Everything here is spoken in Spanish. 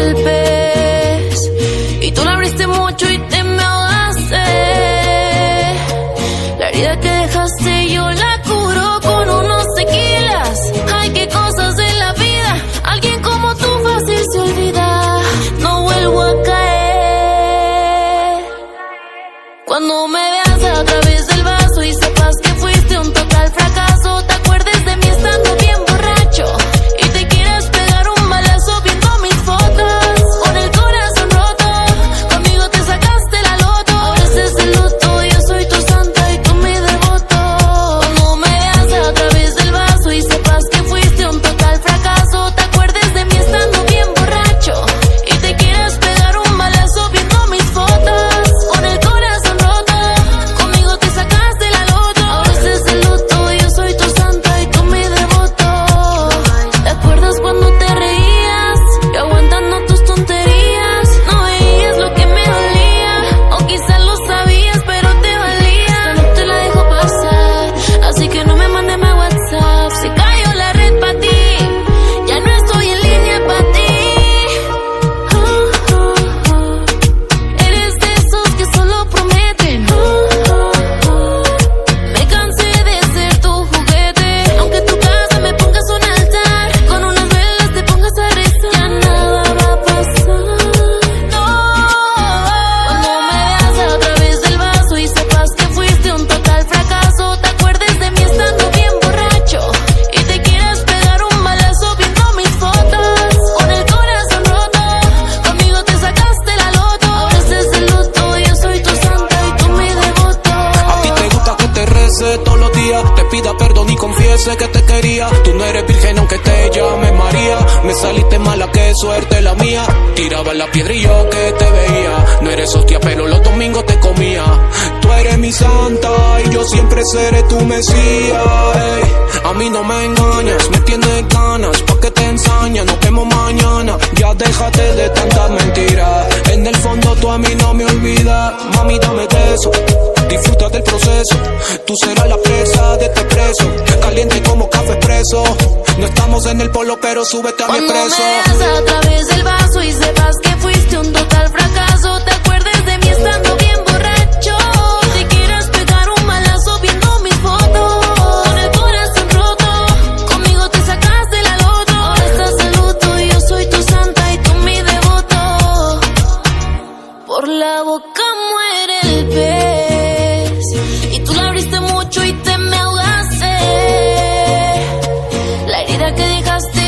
el pez y tú la abriste mucho y te me ahogaste. La herida que dejaste yo la curo con unos tequilas. Ay, qué cosas de la vida, alguien como tú fácil se olvida. No vuelvo a caer. Cuando me veas a través del vaso y sepas que fuiste un total fracaso, te acuerdes de mí estando bien borracho y te quieras pegar un balazo viendo mis fotos con el corazón roto. Conmigo te sacaste la loto, ahora estás de luto. Yo soy tu santa y tú mi devoto. Cuando me veas a través del vaso y sepas que fuiste un total fracaso, te acuerdes de mí estando bien borracho y te quieras pegar un balazo viendo mis fotos con el corazón roto. Conmigo te sacaste la loto, ahora estás de luto. Yo soy tu santa y tú mi devoto. ¿Te acuerdas cuando te reías y aguantando tus tonterías? No veías lo que me dolía, o quizás lo sabías pero te valía. No te la dejo pasar, así que no me mandes más WhatsApp. Se cayó la red pa' ti, ya no estoy en línea pa' ti. Eres de esos que solo prometen. Me cansé de ser tu juguete, aunque tu casa me pongas un altar, con unas velas te pongas a rezar, ya nada va a pasar. No. Cuando me veas a través del vaso y sepas que fuiste un total fracaso, te acuerdes de mí estando bien borracho y te quieras pegar un balazo viendo mis fotos con el corazón roto. Conmigo te sacaste la loto, ahora estás de luto. Yo soy tu santa y tú mi devoto. A ti te gusta que te rece todos los días, te pida perdón y confiese que te quería. Tú no eres virgen aunque te llame María. Me saliste mala, qué suerte la mía. Tiraba la piedra y yo que te veía. No eres hostia pero los domingos te comía. Tú eres mi santa y yo siempre seré tu mesías. Ey, a mí no me engañas, me tienes ganas, pa' que te ensañas. Nos vemos mañana, ya déjate de tantas mentiras. En el fondo tú a mí no me olvidas. Mami, dame de eso, disfruta del proceso. Tú serás la presa de este preso, caliente como café expreso. No estamos en el polo pero súbete a mi Cuando expreso. me veas a través del vaso y sepas que fuiste un total fracaso, te acuerdes de mí estando bien borracho y te quieras pegar un balazo viendo mis fotos con el corazón roto. Conmigo te sacaste la loto, ahora estás de luto. Yo soy tu santa y tú mi devoto. Por la boca muere el pez y tú la abriste mucho y te me ahogaste. La herida que dejaste